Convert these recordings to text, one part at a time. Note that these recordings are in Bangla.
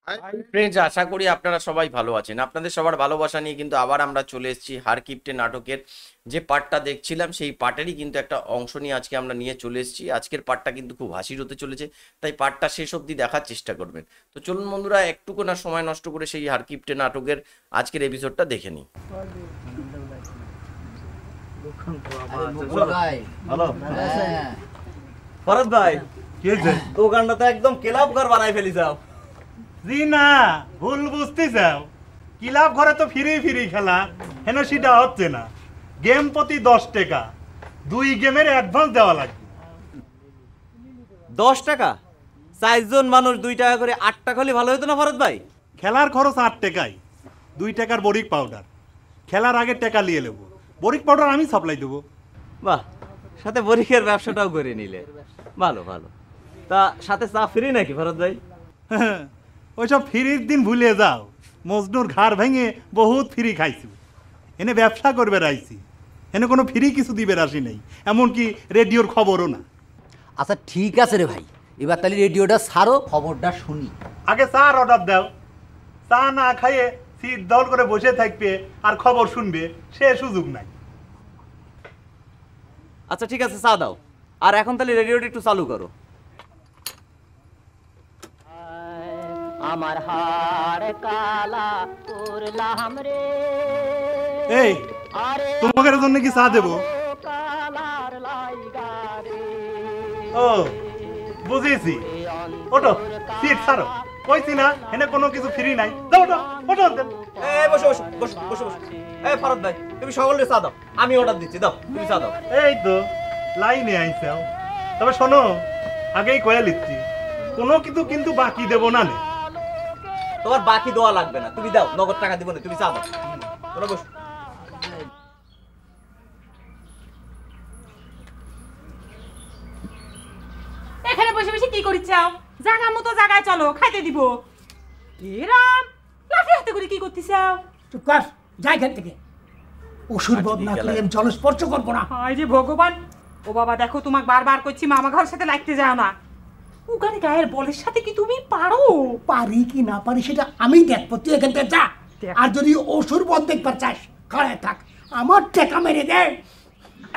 ফ্রেন্ডস, আশা করি আপনারা সবাই ভালো আছেন। আপনাদের সবার ভালোবাসা নিয়ে কিন্তু আবার আমরা চলে এসেছি হার কিপ্টে নাটকের যে পার্টটা দেখছিলাম সেই পার্টেরই কিন্তু একটা অংশ নিয়ে আজকে আমরা নিয়ে চলে এসেছি। আজকের পার্টটা কিন্তু খুব হাসির হতে চলেছে, তাই পার্টটা শেষ অবধি দেখার চেষ্টা করবেন। তো চলুন বন্ধুরা, একটুকু না সময় নষ্ট করে সেই হার কিপ্টে নাটকের আজকের এপিসোডটা দেখে নিই। ভরত ভাই, কি হয়েছে? দোকানটা তো একদম ক্লাব ঘর বানাই ফেলি যাও। জি না, ভুল বুঝতে যাও। ক্লাব ঘরে তো ফ্রি ফ্রি খেলা, হেন সেটা হচ্ছে না। গেম প্রতি 10 টাকা, 2 গেমের অ্যাডভান্স দেওয়া লাগবে। 10 টাকা? 4 জন মানুষ 2 টাকা করে 8 টাকা হলে ভালো হতো না ভরত ভাই? খেলার খরচ 8 টাকাই, 2 টাকার বরিক পাউডার। খেলার আগে টাকা নিয়ে নেবো, বরিক পাউডার আমি সাপ্লাই দেবো। বাহ, সাথে বরিকের ব্যবসাটাও করে নিলে ভালো ভালো। তা সাথে চা ফ্রি নাকি ভরত ভাই? ওইসব ফ্রির দিন ভুলে যাও। মজনুর ঘাড় ভেঙে বহুত ফ্রি খাইছি, এনে ব্যবসা করবে রাইছি। এনে কোনো ফ্রি কিছু দিবে রাশি নেই, এমনকি রেডিওর খবরও না। আচ্ছা ঠিক আছে রে ভাই, এবার তাহলে রেডিওটা ছাড়ো, খবরটা শুনি। আগে চার অর্ডার দাও, চা না খাইয়ে সিট দল করে বসে থাকবে আর খবর শুনবে, সে সুযোগ নাই। আচ্ছা ঠিক আছে, চা দাও। আর এখন তাহলে রেডিওটা একটু চালু করো। আমার হার কালা করলাম রে, এই তোমাদের জন্য কি চা দেবো? কালার লাইগা রে। ও বুঝেছি, ওটো সিট ছাড়ো। কইছি না এনে কোনো কিছু ফ্রি নাই। দাও ওটো ওটো দেন। এই বসো বসো বসো বসো বসো। এই ভরত ভাই, তুমি সকলে চা দাও, আমি অর্ডার দিচ্ছি। দাও, তুমি চা দাও। এই তো লাইনে আইসাও। তবে শোনো, আগেই কয়ে লিখছি, কোনো কিছু কিন্তু বাকি দেবো না। তোমার বাকি দেওয়া লাগবে না, তুমি দাও, নগদ টাকা দিব না, তুমি চা দাও। তোরা বসো। এখানে বসে বসে কি করিস চাও? জায়গা মতো জায়গায় চলো, খাইতে দিব। এরাম লাঠি হাতে করে কি করতে চাও? চুপ কর, যাই এখান থেকে। অসুর বদ না করে আমি জলস্পর্শ করবো না। হায় রে ভগবান! ও বাবা দেখো, তোমাকে বারবার করছি মামা ঘরের সাথে লাগতে যাও না। উগারে গায়ের বলের সাথে কি তুমি পারো? পারি কি না পারি সেটা আমি দেখবো, তুই এখান থেকে যা। আর যদি অসুর বদ দেখবার চাস, খাড়ায় থাক, আমার টেকা মেরে দে।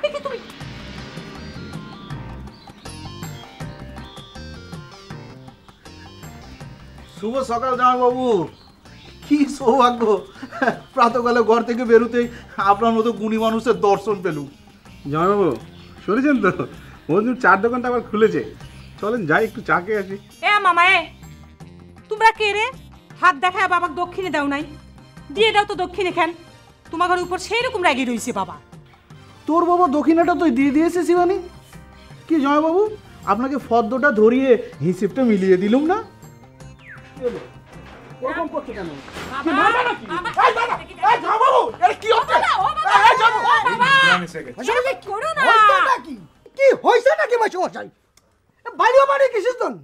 দেখি তুমি শুভ সকাল জামাইবাবু। কি সৌভাগ্য, প্রাতকালে ঘর থেকে বেরোতেই আপনার মতো গুণী মানুষের দর্শন পেলুম। জামাইবাবু শুনেছেন তো, বন্ধুর চার দোকানটা আবার খুলেছে, চলেন যাই একটু চা খেয়ে আসি। এ মামা, এ তোমরা কে রে? হাত দেখায় বাবাকে দক্ষিণে দাও নাই? দিয়ে দাও তো দক্ষিণে খান। তোমার ঘরের উপর সেই রকম রাগি রয়েছে বাবা। তোর বাবা দক্ষিণাটা তুই দিয়ে দিয়েছে শিবানী। কি জামাইবাবু, আপনাকে ফর্দটা ধরিয়ে হিসেবটা মিলিয়ে দিলুম না? ওরকম করছো কেন? কি হয়েছে নাকি মশাই? বাইরে বাড়ি কিসের জন্য?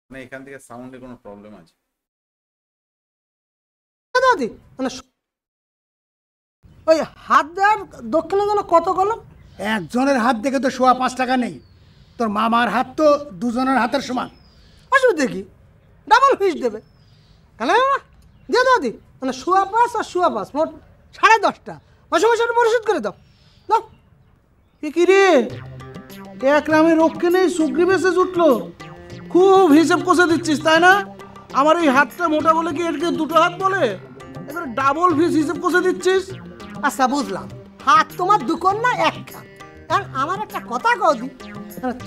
মানে এখান থেকে সাউন্ডে কোনো প্রবলেম আছে? দাদি মানে ওই হাত দেওয়ার দক্ষিণে যেন কত গেল? একজনের হাত দেখে তো 5.25 টাকা নেই। তোর মামার হাত তো দুজনের হাতের সমান। অসুবিধা কি? ডাবল ফিস দেবে। কেন দিয়ে দাও দি, মানে 5.25 আর 5.25 মোট 10.5টা। মাসে পরিশোধ করে দাও। দাও। কি রে, এক রামে রক্ষে নেই, সুগ্রী বেসে জুটলো। খুব হিসেব কষে দিচ্ছিস তাই না? আমার এই হাতটা মোটা বলে কি এর দুটো হাত বলে? এবারে ডাবল ফিস হিসেব কষে দিচ্ছিস। আচ্ছা বুঝলাম, হাত তোমার দুকন না একখান। কারণ আমার একটা কথা কদি,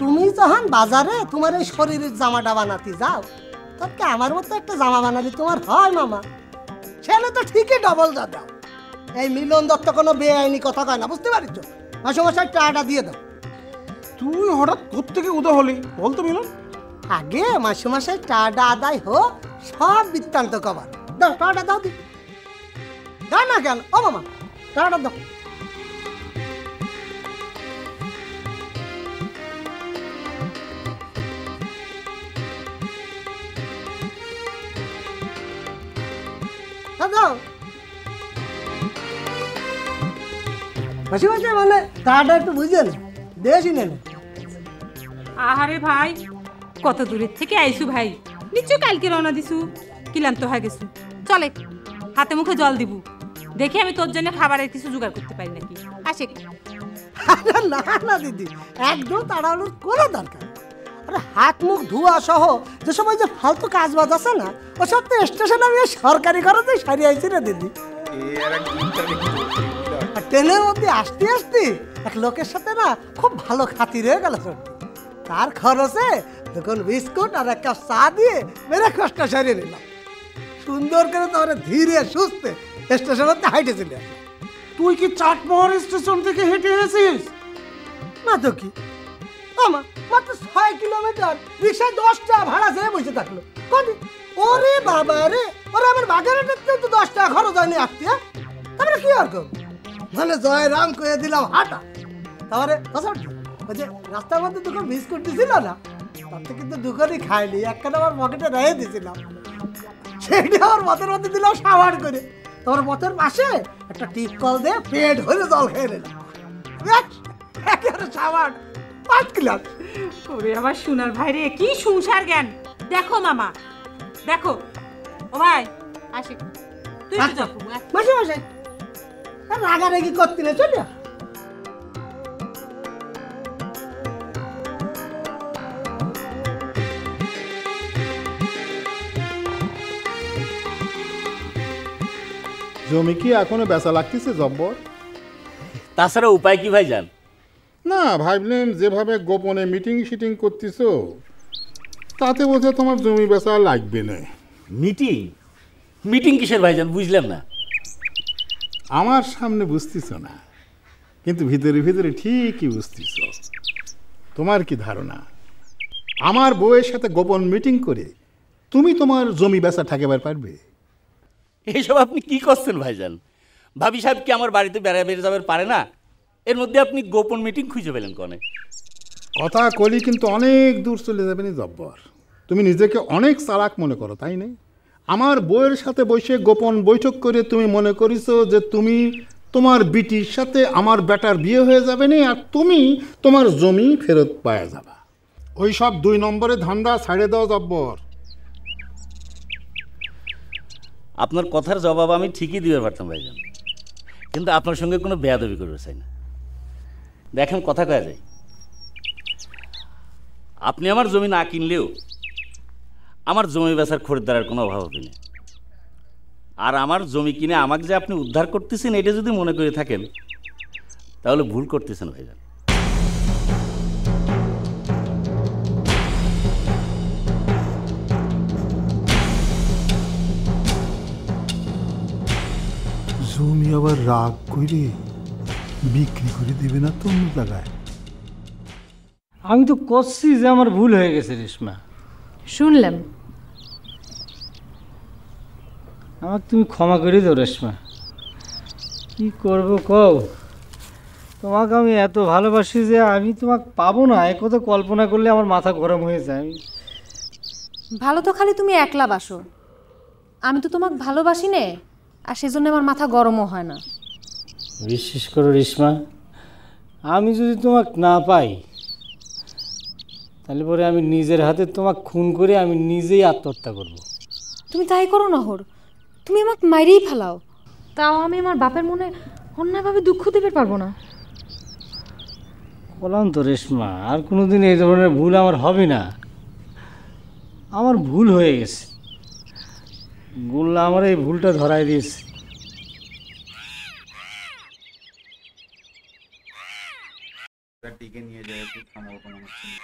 তুমি যখন বাজারে তোমার এই শরীরের জামাটা বানাতে যাও, তোকে আমার মতো একটা জামা বানালে তোমার হয় মামা? ছেলে তো ঠিকই ডবল যা দাও। এই মিলন দত্ত কোনো বেআইনি কথা কয় না, বুঝতে পারিস? মাসে টাকাটা দিয়ে দাও। তুই হঠাৎ কোত্থেকে উদা হলি বলতো মিলন? আগে মাসে মাসে টাকাটা আদায় হোক, সব বৃত্তান্ত কবার। দাও টাকাটা দাও, দি দাও না কেন ও মামা, টাকাটা দাও। দাও মাসে মাসে মানে টাকাটা একটু বুঝেন দেশই নেন। আহারে ভাই, কত দূরের থেকে আইসু ভাই, নিশ্চয় কালকে রওনা দিছু, ক্লান্ত হয়ে গেছু। চলে হাতে মুখে জল দিব, দেখি আমি তোর জন্য খাবারের কিছু জোগাড় করতে পারি নাকি। আসে। না না দিদি, একদম তাড়াহুড়োর কোনো দরকার। আরে হাত মুখ ধোয়া সহ যে সময় যে ফালতু কাজ বাজ আছে না, ওসব তো স্টেশনে আমি সরকারি খরচে সারিয়ে আইছি না দিদি। আর ট্রেনের মধ্যে আসতে আসতে এক লোকের সাথে না খুব ভালো খাতির হয়ে গেল। তার খরচে তখন বিস্কুট আর এক কাপ চা দিয়ে মেরে কষ্ট সারিয়ে নিলাম। সুন্দর করে তোমরা ধীরে সুস্থে স্টেশনে হাইটেছিল। তুই কি চাটমোহর স্টেশন থেকে হেঁটে এসেছিস? না তো কি, আমার মাত্র 6 কিলোমিটার, রিক্সায় 10 টাকা ভাড়া দিয়ে বসে থাকলো। ওরে বাবা রে, ওরে আমার বাজারের তো 10 টাকা খরচ হয়নি আসতে। তারপরে কি আর করবো, মানে জয় রাম করে দিলাম হাঁটা। তারপরে ওই যে রাস্তার মধ্যে দুটো বিস্কুট দিছিল না, তাতে কিন্তু দুখানি খাইনি, একখানা আমার পকেটে রেখে দিয়েছিলাম। সেইটা আমার পথের মধ্যে দিলাম সাবান করে। তোমার পথের পাশে একটা টিপ কল দিয়ে পেট হয়ে জল খেয়ে নিলাম। সাবান 5 গ্লাস। ওরে আমার সোনার ভাই রে, কি সংসার জ্ঞান। দেখো মামা, দেখো ও ভাই, আসি তুই তো যাবো। মাসে মাসে রাগারাগি করতে না, চল। জমি কি এখনো বেচা লাগতেছে জব্বর? তাছাড়া উপায় কি ভাইজান? না, ভাবলেন যেভাবে গোপনে মিটিং শিটিং করতেছ তাতে বোঝা তোমার জমি বেচা লাগবে না। মিটিং? মিটিং কিসের ভাইজান, বুঝলাম না। আমার সামনে বুঝতেছ না, কিন্তু ভিতরে ভিতরে ঠিকই বুঝতেছ। তোমার কি ধারণা আমার বউয়ের সাথে গোপন মিটিং করে তুমি তোমার জমি বেচা ঠেকাবার পারবে? এইসব আপনি কি করছেন ভাইজান? ভাবি সাহেব কি আমার বাড়িতে বেড়ে যাবার পারে না? এর মধ্যে আপনি গোপন মিটিং খুঁজে পেলেন কনে? কথা কলি কিন্তু অনেক দূর চলে যাবে না জব্বর। তুমি নিজেকে অনেক চালাক মনে করো, তাই না? আমার বউয়ের সাথে বসে গোপন বৈঠক করে তুমি মনে করিছো যে তুমি তোমার বিটির সাথে আমার বেটার বিয়ে হয়ে যাবে না, আর তুমি তোমার জমি ফেরত পাওয়া যাবা। ওই সব 2 নম্বরের ধান্দা ছাড়ে দাও জব্বর। আপনার কথার জবাব আমি ঠিকই দিতে পারতাম ভাইজান, কিন্তু আপনার সঙ্গে কোনো বেয়াদবি করতে চাই না। দেখেন, কথা কয়া যায়, আপনি আমার জমি না কিনলেও আমার জমি বেচার খরিদ্দারের কোনো অভাব হবে না। আর আমার জমি কিনে আমাকে যে আপনি উদ্ধার করতেছেন, এটা যদি মনে করে থাকেন তাহলে ভুল করতেছেন ভাইজান। জমি আবার রাগ করে বিক্রি করে দিবে না তো অন্য জায়গায়? আমি তো করছি যে আমার ভুল হয়ে গেছে রেশমা। শুনলাম, আমাকে তুমি ক্ষমা করে দাও রেশমা। কি করব কও, তোমাকে আমি এত ভালোবাসি যে আমি তোমাকে পাবো না এ কথা কল্পনা করলে আমার মাথা গরম হয়ে যায়। ভালো তো খালি তুমি একলা বাসো, আমি তো তোমাকে ভালোবাসি নে, আর সেজন্য আমার মাথা গরমও হয় না। বিশ্বাস করো রেশমা, আমি যদি তোমাকে না পাই তাহলে পরে আমি নিজের হাতে তোমাকে খুন করে আমি নিজেই আত্মহত্যা করব। তুমি তাই করো না হর, তুমি আমাকে মাইরেই ফেলাও, তাও আমি আমার বাপের মনে অন্যায়ভাবে দুঃখ দিতে পারবো না। বললাম তো রেশমা, আর কোনোদিন এই ধরনের ভুল আমার হবে না। আমার ভুল হয়ে গেছে, গোল্লা আমার এই ভুলটা ধরাই দিয়েছে। টিকে নিয়ে যায় একটু থামাও কোনো হচ্ছে না।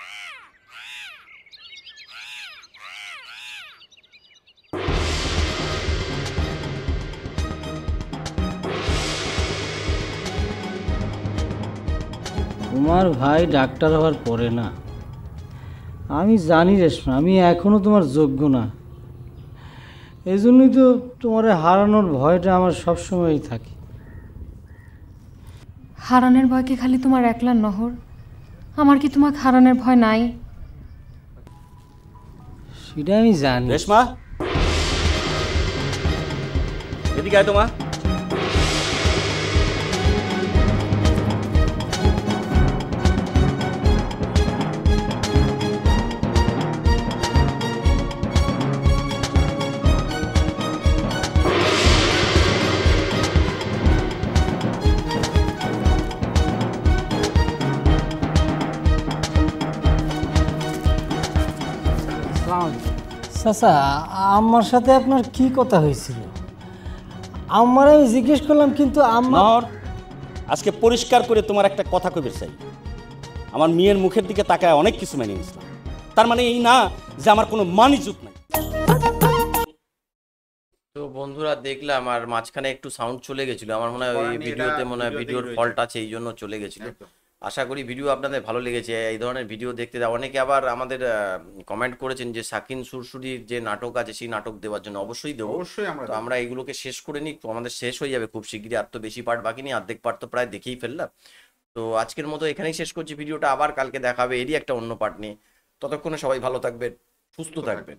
তোমার ভাই ডাক্তার হওয়ার পরে না, আমি জানি রেশমা আমি এখনো তোমার যোগ্য না। এই জন্যই তো তোমার হারানোর ভয়টা আমার সবসময়ই থাকে। হারানোর ভয় কি খালি তোমার একলার নহর? আমার কি তোমাকে হারানোর ভয় নাই? সেটা আমি জানি। রেশমা, এদিকে আয় তোমা। চাচা, আমার সাথে আপনার কি কথা হয়েছিল? আমার আমি জিজ্ঞেস করলাম, কিন্তু আমার আজকে পরিষ্কার করে তোমার একটা কথা কইবে চাই। আমার মেয়ের মুখের দিকে তাকায় অনেক কিছু মেনে নিয়েছিলাম, তার মানে এই না যে আমার কোনো মানিজুত নাই। তো বন্ধুরা দেখলাম, আর মাঝখানে একটু সাউন্ড চলে গেছিল, আমার মনে হয় ওই ভিডিওতে মনে হয় ভিডিওর ফল্ট আছে, এই জন্য চলে গেছিল। আশা করি ভিডিও আপনাদের ভালো লেগেছে। এই ধরনের ভিডিও দেখতে দাও। অনেকে আবার আমাদের কমেন্ট করেছেন যে সাকিন সুরসুরির যে নাটক আছে সেই নাটক দেওয়ার জন্য। অবশ্যই দেবো, অবশ্যই তো আমরা এইগুলোকে শেষ করে নিই। তো আমাদের শেষ হয়ে যাবে খুব শিগগিরই, আর তো বেশি পার্ট বাকি নেই, অর্ধেক পার্ট তো প্রায় দেখেই ফেললাম। তো আজকের মতো এখানেই শেষ করছি ভিডিওটা, আবার কালকে দেখাবে এরই একটা অন্য পার্ট নিয়ে। ততক্ষণে সবাই ভালো থাকবেন, সুস্থ থাকবেন।